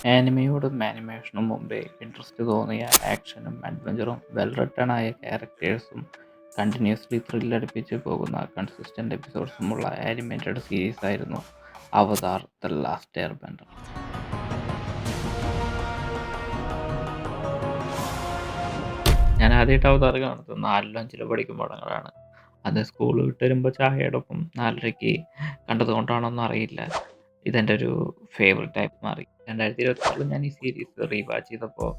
ആനിമയോടും ആനിമേഷനും മുമ്പേ ഇൻട്രസ്റ്റ് തോന്നിയ ആക്ഷനും അഡ്വഞ്ചറും വെൽ റിട്ടൺ ആയ ക്യാരക്ടേഴ്സും കണ്ടിന്യൂസ്ലി ത്രില്ലടിപ്പിച്ച് പോകുന്ന കൺസിസ്റ്റൻ്റ് എപ്പിസോഡ്സുമുള്ള ആനിമേറ്റഡ് സീരീസ് ആയിരുന്നു അവതാർ ദ ലാസ്റ്റ് എയർബെൻഡർ. ഞാൻ ആദ്യമായിട്ട് അവതാർ കാണുന്നത് 4ലോ 5ലോ പഠിക്കുമ്പോഴാണ്. അത് സ്കൂൾ വിട്ട് വരുമ്പോൾ ചായയോടൊപ്പം 4:30 കണ്ടത് കൊണ്ടാണോന്നും അറിയില്ല, ഇതെൻ്റെ ഒരു ഫേവറേറ്റ് ആയി മാറി. 2026 ഞാൻ ഈ സീരീസ് റീവാച്ച് ചെയ്തപ്പോൾ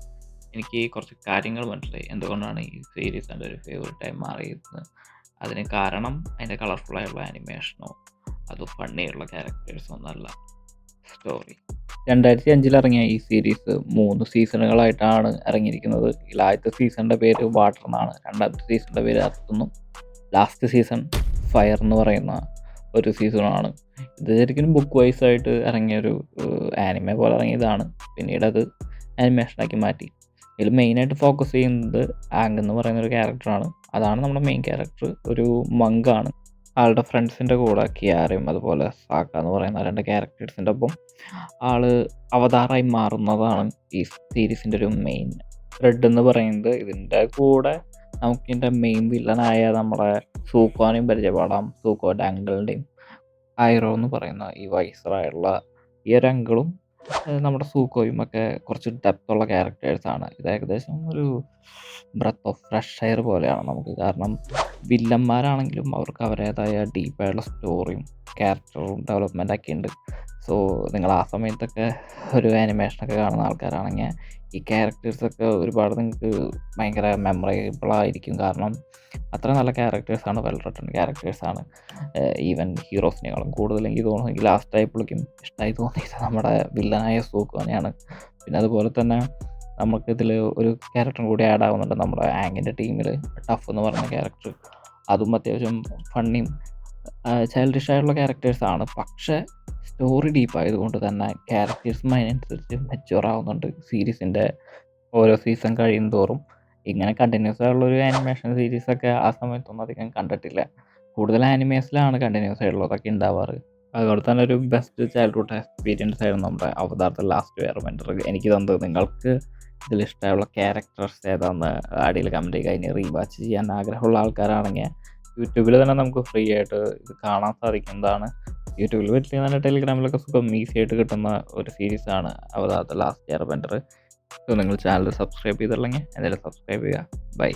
എനിക്ക് കുറച്ച് കാര്യങ്ങൾ മനസ്സിലായി എന്തുകൊണ്ടാണ് ഈ സീരീസ് എൻ്റെ ഒരു ഫേവറേറ്റ് ആയി മാറിയത്. അതിന് കാരണം അതിൻ്റെ കളർഫുള്ളായുള്ള ആനിമേഷനോ അതോ ഫണ്ണിയുള്ള ക്യാരക്ടേഴ്സോ ഒന്നല്ല, സ്റ്റോറി. 2005 ഇറങ്ങിയ ഈ സീരീസ് 3 സീസണുകളായിട്ടാണ് ഇറങ്ങിയിരിക്കുന്നത്. ആദ്യത്തെ സീസണിൻ്റെ പേര് വാട്ടർ എന്നാണ്, രണ്ടാമത്തെ സീസണിൻ്റെ പേര് എർത്ത് എന്നും, ലാസ്റ്റ് സീസൺ ഫയർ എന്ന് പറയുന്ന ഒരു സീസണാണ്. ഇത് ശരിക്കും ബുക്ക് വൈസ് ആയിട്ട് ഇറങ്ങിയൊരു ആനിമെ പോലെ ഇറങ്ങിയതാണ്. പിന്നീട് അത് ആനിമേഷനാക്കി മാറ്റി. ഇതിൽ മെയിനായിട്ട് ഫോക്കസ് ചെയ്യുന്നത് ആങ് എന്ന് പറയുന്ന ഒരു ക്യാരക്ടറാണ്. അതാണ് നമ്മുടെ മെയിൻ ക്യാരക്ടർ. ഒരു മങ്കാണ്. ആളുടെ ഫ്രണ്ട്സിൻ്റെ കൂടെ കിയാരയും അതുപോലെ സാക്ക എന്ന് പറയുന്ന 2 ക്യാരക്ടേഴ്സിൻ്റെ ഒപ്പം ആള് അവതാറായി മാറുന്നതാണ് ഈ സീരീസിൻ്റെ ഒരു മെയിൻ ത്രെഡ് എന്ന് പറയുന്നത്. ഇതിൻ്റെ കൂടെ നമുക്കിതിൻ്റെ മെയിൻ വില്ലനായ നമ്മുടെ സൂക്കോനെയും പരിചയപ്പെടാം. സൂക്കോൻ്റെ അങ്കിളിൻ്റെയും ഐറോ എന്ന് പറയുന്ന ഈ വയസ്സറായുള്ള ഈ ഒരു അങ്കിളും നമ്മുടെ സൂക്കോയും ഒക്കെ കുറച്ച് ഡെപ്തുള്ള ക്യാരക്ടേഴ്സാണ്. ഇത് ഏകദേശം ഒരു ബ്രെത്ത് ഓഫ് ഫ്രഷ് എയർ പോലെയാണ് നമുക്ക്. കാരണം വില്ലന്മാരാണെങ്കിലും അവർക്ക് അവരുടേതായ ഡീപ്പായിട്ടുള്ള സ്റ്റോറിയും ക്യാരക്ടറും ഡെവലപ്മെൻ്റ് ഒക്കെ ഉണ്ട്. സോ നിങ്ങൾ ആ സമയത്തൊക്കെ ഒരു ആനിമേഷനൊക്കെ കാണുന്ന ആൾക്കാരാണെങ്കിൽ ഈ ക്യാരക്ടേഴ്സൊക്കെ ഒരുപാട് നിങ്ങൾക്ക് ഭയങ്കര മെമ്മറബിളായിരിക്കും. കാരണം അത്ര നല്ല ക്യാരക്ടേഴ്സാണ്, വെൽ റിട്ടൺ ക്യാരക്ടേഴ്സാണ്. ഈവൻ ഹീറോസിനേക്കാളും കൂടുതൽ എനിക്ക് തോന്നുന്നു ലാസ്റ്റായി പുള്ളിക്കും ഇഷ്ടമായി തോന്നിയത് നമ്മുടെ വില്ലനായ സൂക്കോനെയാണ്. പിന്നെ അതുപോലെ തന്നെ നമുക്കിതിൽ ഒരു ക്യാരക്ടറും കൂടി ആഡ് ആവുന്നുണ്ട് നമ്മുടെ ആങ്ങിൻ്റെ ടീമിൽ, ടഫ് എന്ന് പറഞ്ഞ ക്യാരക്ടർ. അതും അത്യാവശ്യം ഫണ്ണിയും ചൈൽഡിഷ് ആയിട്ടുള്ള ക്യാരക്ടേഴ്സാണ്. പക്ഷേ സ്റ്റോറി ഡീപ്പായതുകൊണ്ട് തന്നെ ക്യാരക്ടേഴ്സും അതിനനുസരിച്ച് മെച്യൂർ ആവുന്നുണ്ട് സീരീസിൻ്റെ ഓരോ സീസൺ കഴിയും തോറും. ഇങ്ങനെ കണ്ടിന്യൂസ് ആയിട്ടുള്ളൊരു ആനിമേഷൻ സീരീസൊക്കെ ആ സമയത്തൊന്നും അധികം കണ്ടിട്ടില്ല. കൂടുതൽ ആനിമേസിലാണ് കണ്ടിന്യൂസ് ആയിട്ടുള്ളതൊക്കെ ഉണ്ടാവാറ്. അതുപോലെ തന്നെ ഒരു ബെസ്റ്റ് ചൈൽഡ്ഹുഡ് എക്സ്പീരിയൻസ് ആയിരുന്നു നമ്മുടെ അവതാർ ദ ലാസ്റ്റ് എയർബെൻഡർ എനിക്ക് തന്നത്. നിങ്ങൾക്ക് ഇതിലിഷ്ടമുള്ള ക്യാരക്ടേഴ്സ് ഏതാണെന്ന് അടിയിൽ കമൻറ്റ് ചെയ്യുക. ഇനി റീവാച്ച് ചെയ്യാൻ ആഗ്രഹമുള്ള ആൾക്കാരാണെങ്കിൽ യൂട്യൂബിൽ തന്നെ നമുക്ക് ഫ്രീ ആയിട്ട് ഇത് കാണാൻ സാധിക്കുന്നതാണ്. യൂട്യൂബിൽ പറ്റില്ല തന്നെ ടെലിഗ്രാമിലൊക്കെ സുഖം ഈസി ആയിട്ട് കിട്ടുന്ന ഒരു സീരീസാണ് Avatar the last Airbender. So നിങ്ങൾ ചാനൽ സബ്സ്ക്രൈബ് ചെയ്തില്ലെങ്കിൽ എന്തായാലും സബ്സ്ക്രൈബ് ചെയ്യുക. ബൈ.